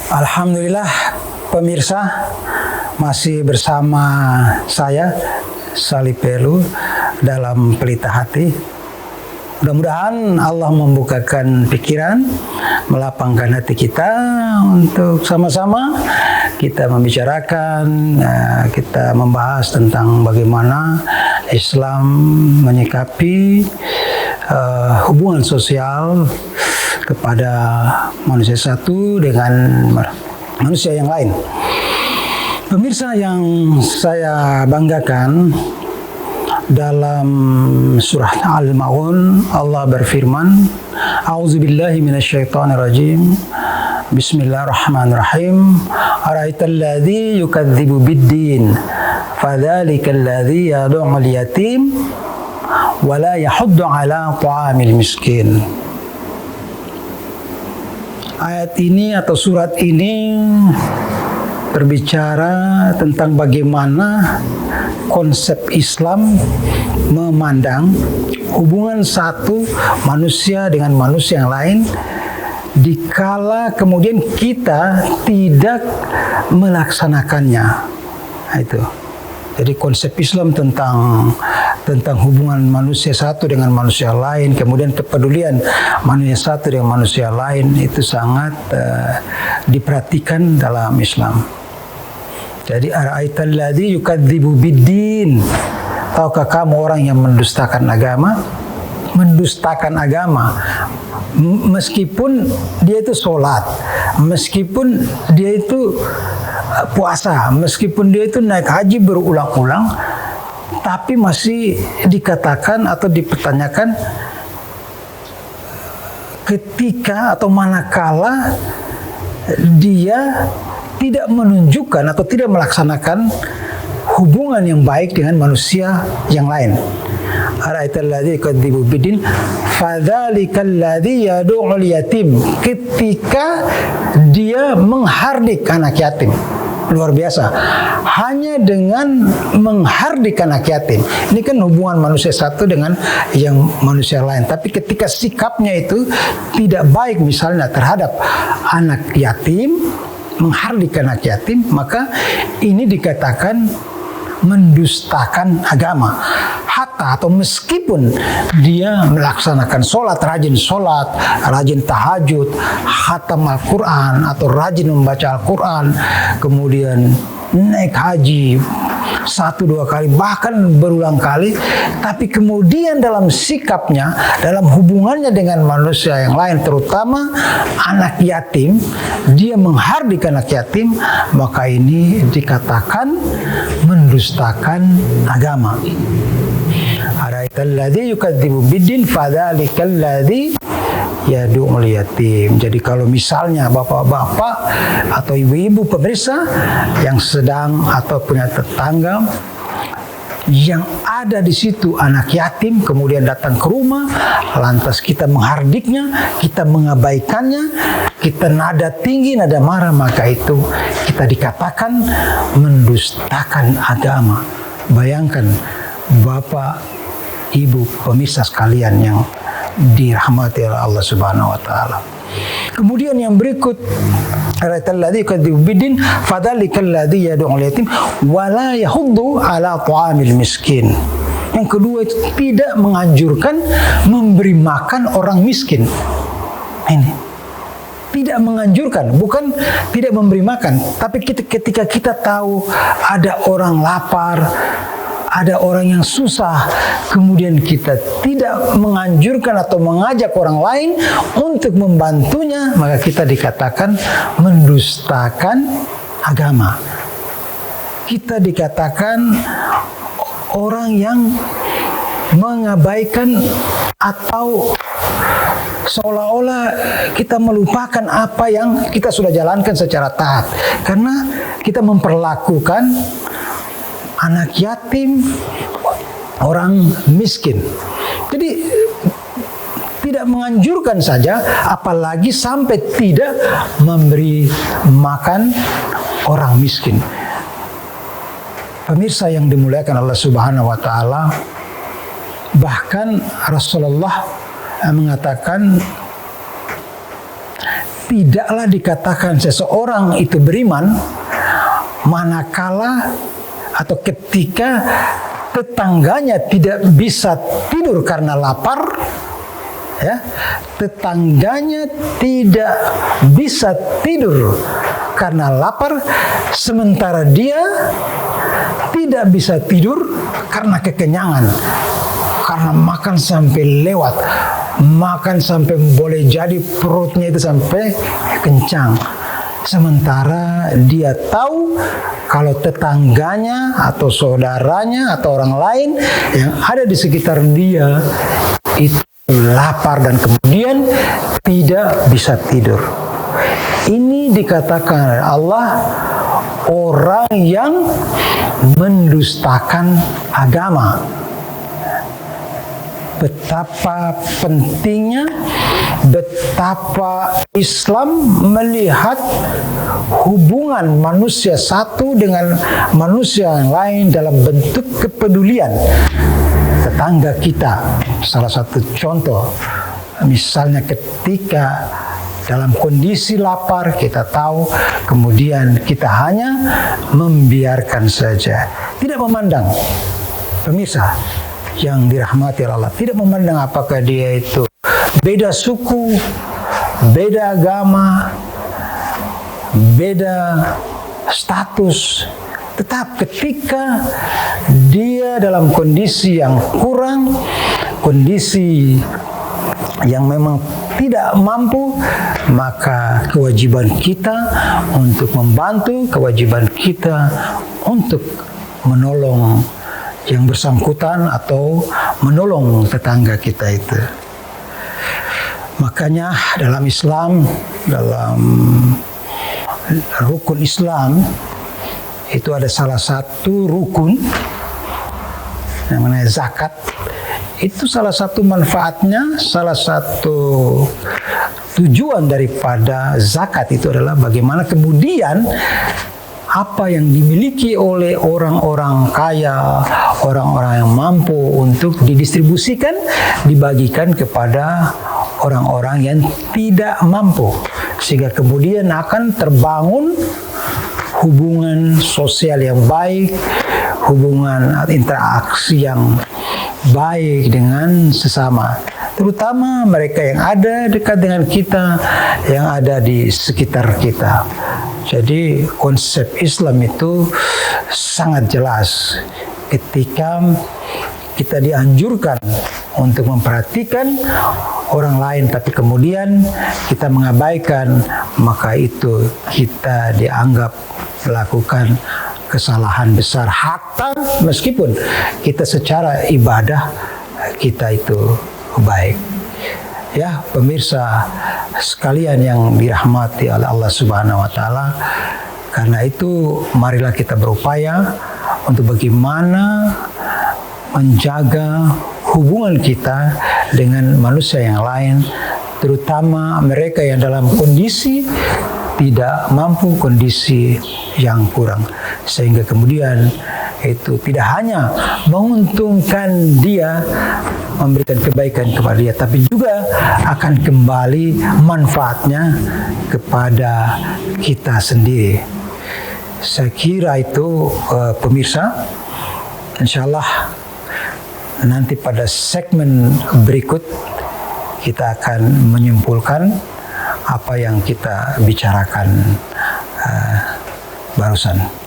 Alhamdulillah pemirsa, masih bersama saya Salih Pelu dalam Pelita Hati. Mudah-mudahan Allah membukakan pikiran, melapangkan hati kita untuk sama-sama kita membicarakan, kita membahas tentang bagaimana Islam menyikapi hubungan sosial kepada manusia satu dengan manusia yang lain. Pemirsa yang saya banggakan, dalam surah Al-Maun Allah berfirman, A'udzubillahi minasyaitonirrajim. Bismillahirrahmanirrahim. Ara'aital ladzi yukadzibu biddin, fadzalikal ladzi yad'ul yatim wa la yahuddu 'ala ta'amil miskin. Ayat ini atau surat ini berbicara tentang bagaimana konsep Islam memandang hubungan satu manusia dengan manusia yang lain, dikala kemudian kita tidak melaksanakannya. Nah, itu. Jadi konsep Islam tentang hubungan manusia satu dengan manusia lain, kemudian kepedulian manusia satu dengan manusia lain itu sangat diperhatikan dalam Islam. Jadi ara'aital ladzi yukadzibu biddin. Tahukah kamu orang yang mendustakan agama? Mendustakan agama. Meskipun dia itu sholat, meskipun dia itu puasa, meskipun dia itu naik haji berulang-ulang, tapi masih dikatakan atau dipertanyakan ketika atau manakala dia tidak menunjukkan atau tidak melaksanakan hubungan yang baik dengan manusia yang lain. Ara'aital ladzi yukadzibu biddin fadzalikal ladzi yad'ul yatim. Ketika dia menghardik anak yatim. Luar biasa. Hanya dengan menghardik anak yatim. Ini kan hubungan manusia satu dengan yang manusia lain. Tapi ketika sikapnya itu tidak baik misalnya terhadap anak yatim, menghardik anak yatim, maka ini dikatakan mendustakan agama. Hatta atau meskipun dia melaksanakan sholat, rajin tahajud, khatam Al-Quran atau rajin membaca Al-Quran, kemudian naik haji 1-2 kali bahkan berulang kali, tapi kemudian dalam sikapnya, dalam hubungannya dengan manusia yang lain, terutama anak yatim, dia menghardik anak yatim, maka ini dikatakan mendustakan agama. Ara'aital ladzi yukadzibu biddin fadzalikal ladzi yad'ul yatim. Jadi kalau misalnya bapak-bapak atau ibu-ibu pemirsa yang sedang atau punya tetangga yang ada di situ anak yatim, kemudian datang ke rumah, lantas kita menghardiknya, kita mengabaikannya, kita nada tinggi, nada marah, maka itu kita dikatakan mendustakan agama. Bayangkan Bapak, Ibu, pemirsa sekalian yang dirahmati oleh Allah Subhanahu wa taala. Kemudian yang berikut, ara'aital ladzi yukadzibu biddin fadzalikal ladzi yad'ul yatim wa la yahuddu 'ala ta'amil miskin. Yang kedua, tidak menganjurkan memberi makan orang miskin. Ini tidak menganjurkan, bukan tidak memberi makan, tapi ketika kita tahu ada orang lapar, ada orang yang susah, kemudian kita tidak menganjurkan atau mengajak orang lain untuk membantunya, maka kita dikatakan mendustakan agama. Kita dikatakan orang yang mengabaikan atau seolah-olah kita melupakan apa yang kita sudah jalankan secara taat, karena kita memperlakukan anak yatim, orang miskin. Jadi tidak menganjurkan saja, apalagi sampai tidak memberi makan orang miskin. Pemirsa yang dimuliakan Allah Subhanahu wa taala, bahkan Rasulullah mengatakan tidaklah dikatakan seseorang itu beriman manakala atau ketika tetangganya tidak bisa tidur karena lapar, ya, tetangganya tidak bisa tidur karena lapar, sementara dia tidak bisa tidur karena kekenyangan, karena makan sampai lewat, makan sampai boleh jadi perutnya itu sampai kencang. Sementara dia tahu kalau tetangganya atau saudaranya atau orang lain yang ada di sekitar dia itu lapar dan kemudian tidak bisa tidur. Ini dikatakan oleh Allah orang yang mendustakan agama. Betapa pentingnya, betapa Islam melihat hubungan manusia satu dengan manusia yang lain dalam bentuk kepedulian. Tetangga kita, salah satu contoh, misalnya ketika dalam kondisi lapar, kita tahu, kemudian kita hanya membiarkan saja, tidak memandang. Pemirsa yang dirahmati Allah, tidak memandang apakah dia itu beda suku, beda agama, beda status. Tetap ketika dia dalam kondisi yang kurang, kondisi yang memang tidak mampu, maka kewajiban kita untuk membantu, kewajiban kita untuk menolong yang bersangkutan atau menolong tetangga kita itu. Makanya dalam Islam, dalam rukun Islam itu ada salah satu rukun yang namanya zakat. Itu salah satu manfaatnya, salah satu tujuan daripada zakat itu adalah bagaimana kemudian apa yang dimiliki oleh orang-orang kaya, orang-orang yang mampu untuk didistribusikan, dibagikan kepada orang-orang yang tidak mampu. Sehingga kemudian akan terbangun hubungan sosial yang baik, hubungan interaksi yang baik dengan sesama. Terutama mereka yang ada dekat dengan kita, yang ada di sekitar kita. Jadi konsep Islam itu sangat jelas ketika kita dianjurkan untuk memperhatikan orang lain, tapi kemudian kita mengabaikan, maka itu kita dianggap melakukan kesalahan besar. Hatta meskipun kita secara ibadah kita itu baik. Ya, pemirsa sekalian yang dirahmati oleh Allah Subhanahu wa taala, karena itu marilah kita berupaya untuk bagaimana menjaga hubungan kita dengan manusia yang lain, terutama mereka yang dalam kondisi tidak mampu, kondisi yang kurang, sehingga kemudian itu tidak hanya menguntungkan dia, memberikan kebaikan kepada dia, tapi juga akan kembali manfaatnya kepada kita sendiri. Saya kira itu pemirsa, insyaallah nanti pada segmen berikut kita akan menyimpulkan apa yang kita bicarakan barusan.